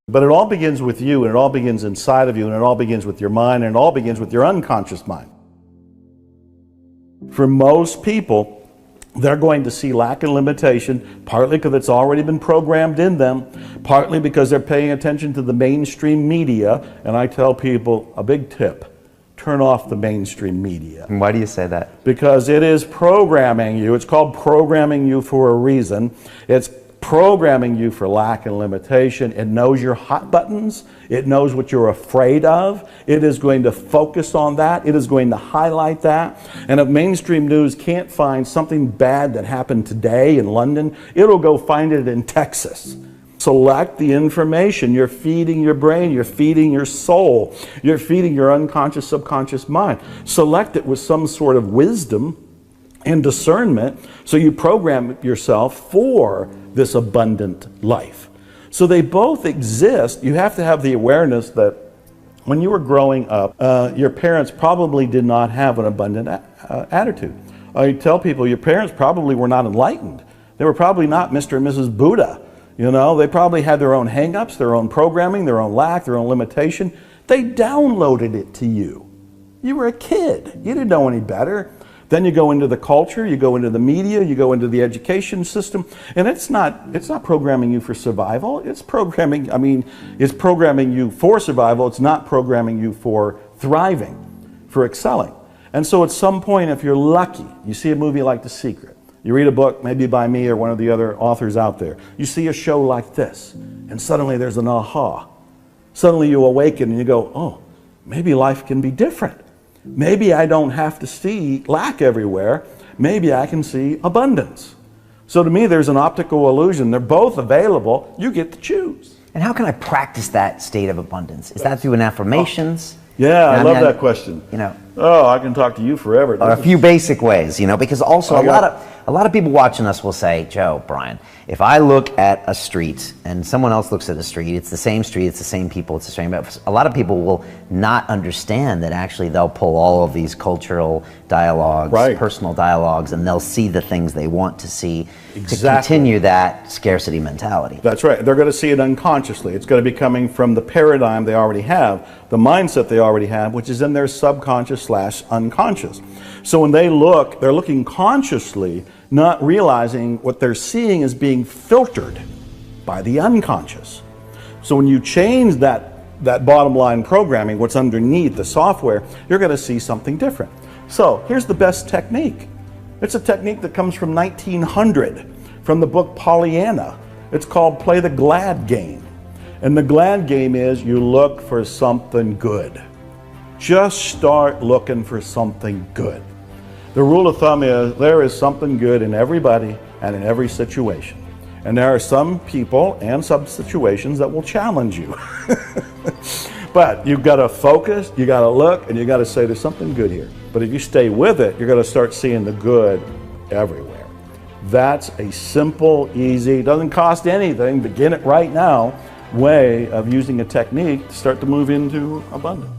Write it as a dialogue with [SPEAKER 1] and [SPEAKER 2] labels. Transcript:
[SPEAKER 1] But it all begins with you, and it all begins inside of you, and it all begins with your mind, and it all begins with your unconscious mind. For most people, they're going to see lack and limitation, partly because it's already been programmed in them, partly because they're paying attention to the mainstream media. And I tell people a big tip: turn off the mainstream media.
[SPEAKER 2] And why do you say that?
[SPEAKER 1] Because it is programming you. It's called programming you for a reason. It's programming you for lack and limitation. It knows your hot buttons. It knows what you're afraid of. It is going to focus on that. It is going to highlight that. And if mainstream news can't find something bad that happened today in London, it'll go find it in Texas. Select the information. You're feeding your brain. You're feeding your soul. You're feeding your unconscious, subconscious mind. Select it with some sort of wisdom and discernment, so you program yourself for this abundant life. So they both exist. You have to have the awareness that when you were growing up, your parents probably did not have an abundant attitude. I tell people your parents probably were not enlightened. They were probably not Mr. and Mrs. Buddha. You know, they probably had their own hang-ups, their own programming, their own lack, their own limitation. They downloaded it to you. You were a kid. You didn't know any better. Then you go into the culture, you go into the media, you go into the education system, and it's not programming you for survival. It's programming you for survival. It's not programming you for thriving, for excelling. And so at some point, if you're lucky, you see a movie like The Secret, you read a book maybe by me or one of the other authors out there, you see a show like this, and suddenly there's an aha. Suddenly you awaken and you go, oh, maybe life can be different. Maybe I don't have to see lack everywhere. Maybe I can see abundance. So to me, there's an optical illusion. They're both available. You get to choose.
[SPEAKER 2] And how can I practice that state of abundance? Is that through an affirmations?
[SPEAKER 1] Yeah, I love that question.
[SPEAKER 2] You know,
[SPEAKER 1] I can talk to you forever.
[SPEAKER 2] A few basic ways, you know, because also a lot of people watching us will say, Joe, Brian, if I look at a street and someone else looks at a street, it's the same street, it's the same people, it's the same. But a lot of people will not understand that actually they'll pull all of these cultural dialogues, personal dialogues, and they'll see the things they want to see to continue that scarcity mentality.
[SPEAKER 1] That's right. They're going to see it unconsciously. It's going to be coming from the paradigm they already have, the mindset they already have, which is in their subconscious/unconscious. So when they look, they're looking consciously, not realizing what they're seeing is being filtered by the unconscious. So when you change that bottom line programming, what's underneath the software, you're going to see something different. So here's the best technique. It's a technique that comes from 1900, from the book Pollyanna. It's called Play the Glad Game. And the glad game is you look for something good. Just start looking for something good. The rule of thumb is there is something good in everybody and in every situation. And there are some people and some situations that will challenge you. But you've got to focus, you got to look, and you got to say there's something good here. But if you stay with it, you're going to start seeing the good everywhere. That's a simple, easy, doesn't cost anything, begin it right now, way of using a technique to start to move into abundance.